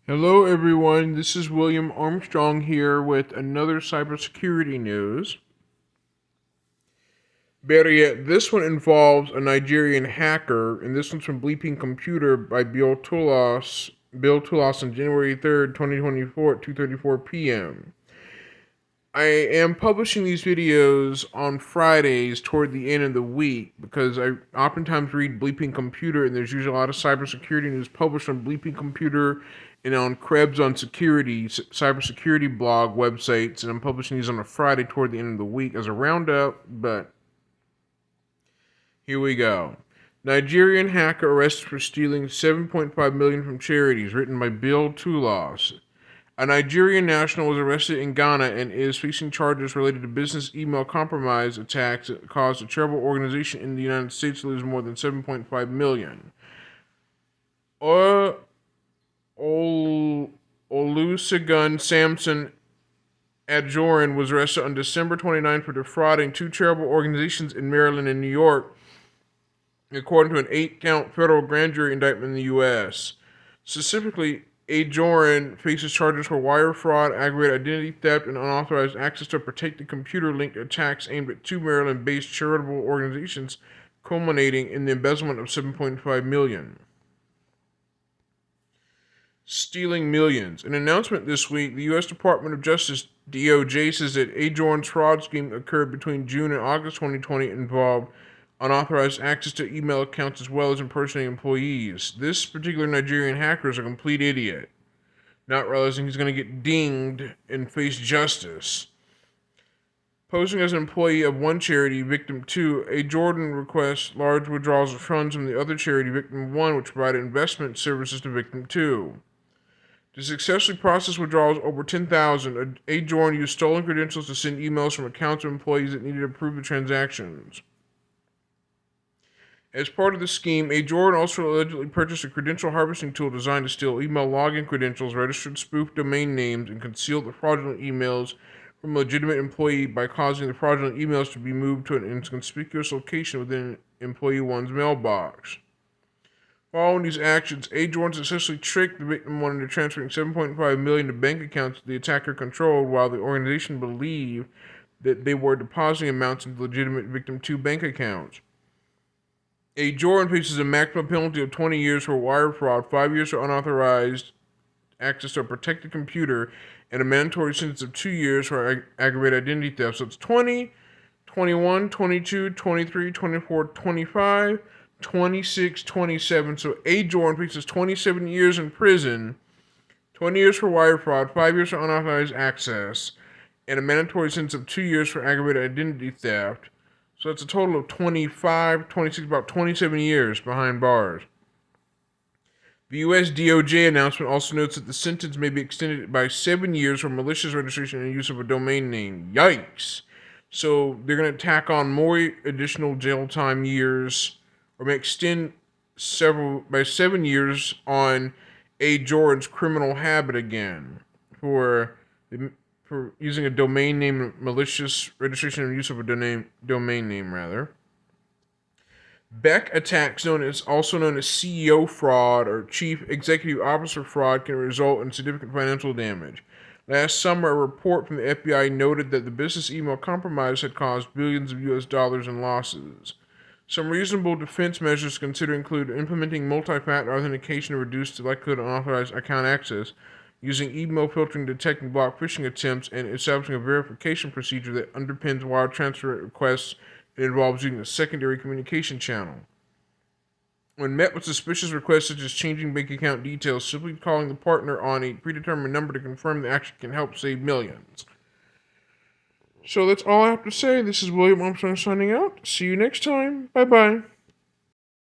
Hello, everyone. This is William Armstrong here with another cybersecurity news. Better yet, this one involves a Nigerian hacker, and this one's from Bleeping Computer by Bill Tulos. Bill Tulos on January 3rd, 2024 at 2:34 p.m. I am publishing these videos on Fridays toward the end of the week because I oftentimes read Bleeping Computer, and there's usually a lot of cybersecurity news published on Bleeping Computer and on Krebs on Security, cybersecurity blog websites, and I'm publishing these on a Friday toward the end of the week as a roundup, but here we go. Nigerian hacker arrested for stealing $7.5 million from charities, written by Bill Tulos. A Nigerian national was arrested in Ghana and is facing charges related to business email compromise attacks that caused a charitable organization in the United States to lose more than $7.5 million. Olusegun Samson Ajorin was arrested on December 29th for defrauding two charitable organizations in Maryland and New York, according to an 8-count federal grand jury indictment in the U.S. Specifically, Ajorin faces charges for wire fraud, aggravated identity theft, and unauthorized access to protected computer-linked attacks aimed at two Maryland-based charitable organizations, culminating in the embezzlement of $7.5 million. Stealing millions. An announcement this week, the U.S. Department of Justice, DOJ, says that Ajorin's fraud scheme occurred between June and August 2020 and involved unauthorized access to email accounts as well as impersonating employees. This particular Nigerian hacker is a complete idiot, not realizing he's going to get dinged and face justice. Posing as an employee of one charity, Victim 2, Ajorin requests large withdrawals of funds from the other charity, Victim 1, which provided investment services to Victim 2. To successfully process withdrawals over $10,000, Ajorin used stolen credentials to send emails from accounts of employees that needed to approve the transactions. As part of the scheme, Ajorin also allegedly purchased a credential harvesting tool designed to steal email login credentials, registered spoof domain names, and conceal the fraudulent emails from a legitimate employee by causing the fraudulent emails to be moved to an inconspicuous location within employee one's mailbox. Following these actions, Ajorin successfully tricked the Victim 1 into transferring $7.5 million to bank accounts the attacker controlled, while the organization believed that they were depositing amounts into legitimate Victim 2 bank accounts. Ajorin faces a maximum penalty of 20 years for wire fraud, 5 years for unauthorized access to a protected computer, and a mandatory sentence of 2 years for aggravated identity theft. So it's 20, 21, 22, 23, 24, 25, 26, 27. So Ajorin faces 27 years in prison, 20 years for wire fraud, 5 years for unauthorized access, and a mandatory sentence of 2 years for aggravated identity theft. So that's a total of 25, 26, about 27 years behind bars. The U.S. DOJ announcement also notes that the sentence may be extended by 7 years for malicious registration and use of a domain name. Yikes! So they're going to tack on more additional jail time years, or may extend by 7 years on Ajorin's criminal habit again for using a domain name, malicious registration and use of a domain name rather. Beck attacks, also known as CEO fraud or Chief Executive Officer fraud, can result in significant financial damage. Last summer, a report from the FBI noted that the business email compromise had caused billions of US dollars in losses. Some reasonable defense measures to consider include implementing multi-factor authentication to reduce the likelihood of unauthorized account access, using email filtering to detect and block phishing attempts, and establishing a verification procedure that underpins wire transfer requests and involves using a secondary communication channel. When met with suspicious requests such as changing bank account details, simply calling the partner on a predetermined number to confirm the action can help save millions. So that's all I have to say. This is William Armstrong signing out. See you next time. Bye-bye.